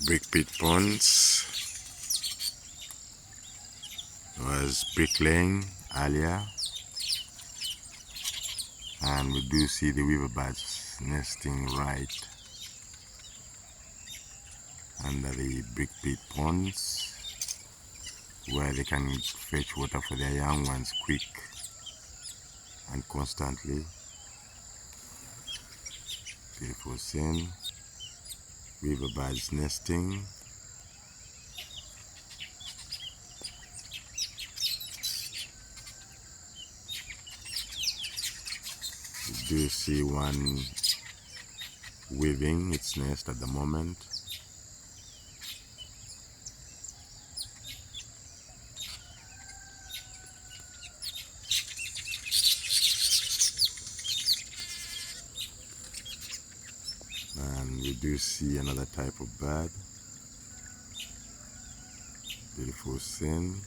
brick pit ponds. Was bricklaying earlier, and we do see the weaver birds nesting right under the brick pit ponds, where they can fetch water for their young ones quick and constantly. Beautiful scene. Weaver birds nesting. We do see one weaving its nest at the moment. And we do see another type of bird. Beautiful scene.